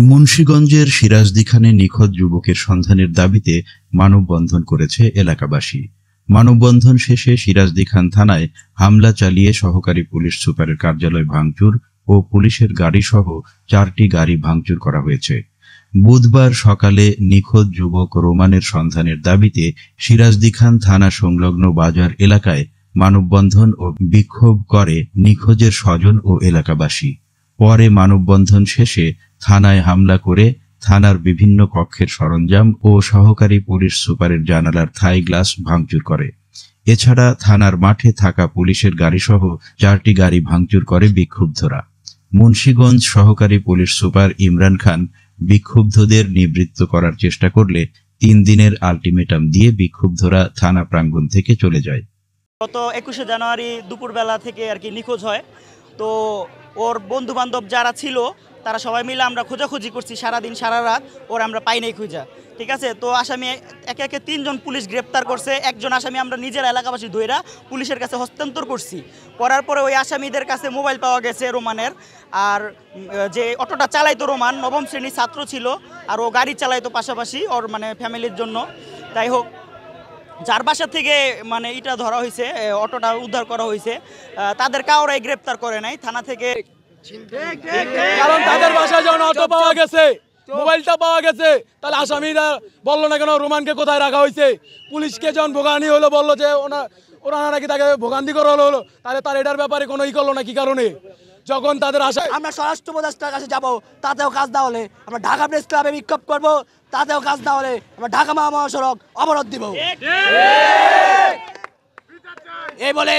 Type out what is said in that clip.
মুন্সিগঞ্জের সিরাজদিখানে নিখোঁজ যুবকের সন্ধানের দাবিতে মানববন্ধন করেছে এলাকাবাসী। মানববন্ধন শেষে সিরাজদিখান থানায় হামলা চালিয়ে সহকারী পুলিশ সুপারের কার্যালয় ভাঙচুর ও পুলিশের গাড়িসহ 4টি গাড়ি ভাঙচুর করা হয়েছে। বুধবার সকালে নিখোঁজ যুবক রোমানের সন্ধানের দাবিতে সিরাজদিখান থানা সংলগ্ন বাজার এলাকায় মানববন্ধন ও বিক্ষোভ করে নিখোঁজের স্বজন ও এলাকাবাসী। পরে মানববন্ধন শেষে থানায় হামলা করে থানার বিভিন্ন কক্ষের সরঞ্জাম ও সহকারী পুলিশ সুপারের জানালার থাই গ্লাস ভাঙচুর করে। এছাড়া থানার মাঠে থাকা পুলিশের গাড়িসহ 4টি গাড়ি ভাঙচুর করে বিক্ষুব্ধরা। মুন্সিগঞ্জ সহকারী পুলিশ সুপার ইমরান খান বিক্ষুব্ধদের নিবৃত্ত করার চেষ্টা করলে 3 দিনের আলটিমেটাম দিয়ে বিক্ষুব্ধরা থানা প্রাঙ্গণ থেকে চলে যায়। গত 21শে জানুয়ারি দুপুরবেলা থেকে আর কি নিখোঁজ হয়। তো ওর বন্ধু বান্ধব যারা ছিল তারা সবাই মিলে আমরা খোঁজাখুঁজি করছি সারাদিন সারা রাত, ওর আমরা পাই নাই খুঁজা। ঠিক আছে, তো আসামি একে একে 3 জন পুলিশ গ্রেপ্তার করছে। একজন আসামি আমরা নিজের এলাকাবাসী ধইরা পুলিশের কাছে হস্তান্তর করছি। করার পরে ওই আসামিদের কাছে মোবাইল পাওয়া গেছে রোমানের। আর যে অটোটা চালাইতো রোমান 9ম শ্রেণীর ছাত্র ছিল, আর ও গাড়ি চালাইতো পাশাপাশি ওর মানে ফ্যামিলির জন্য। যাই হোক, যার বাসা থেকে মানে এটা ধরা হয়েছে, অটোটা উদ্ধার করা হয়েছে, তাদের কাউরাই গ্রেপ্তার করে নাই থানা থেকে। কারণ তাদের বাসায় যখন অটো পাওয়া গেছে, মোবাইলটা পাওয়া গেছে, তাহলে আসামিরা বললো না কেন রোমানকে কোথায় রাখা হয়েছে? পুলিশকে যখন ভোগান্তি হলো বললো যে ওনারা নাকি তাকে ভোগান্তি করা হলো, তাহলে তার এটার ব্যাপারে কোনো করলো না কি কারণে? যখন তাদের আশায় আমরা স্বরাষ্ট্র উপদেষ্টার কাছে যাবো, তাতেও কাজ না হলে আমরা ঢাকা প্রেস ক্লাবে বিক্ষোভ করবো, তাতেও কাজ না হলে আমরা ঢাকা মহাসড়ক অবরোধ দিব। এই বলে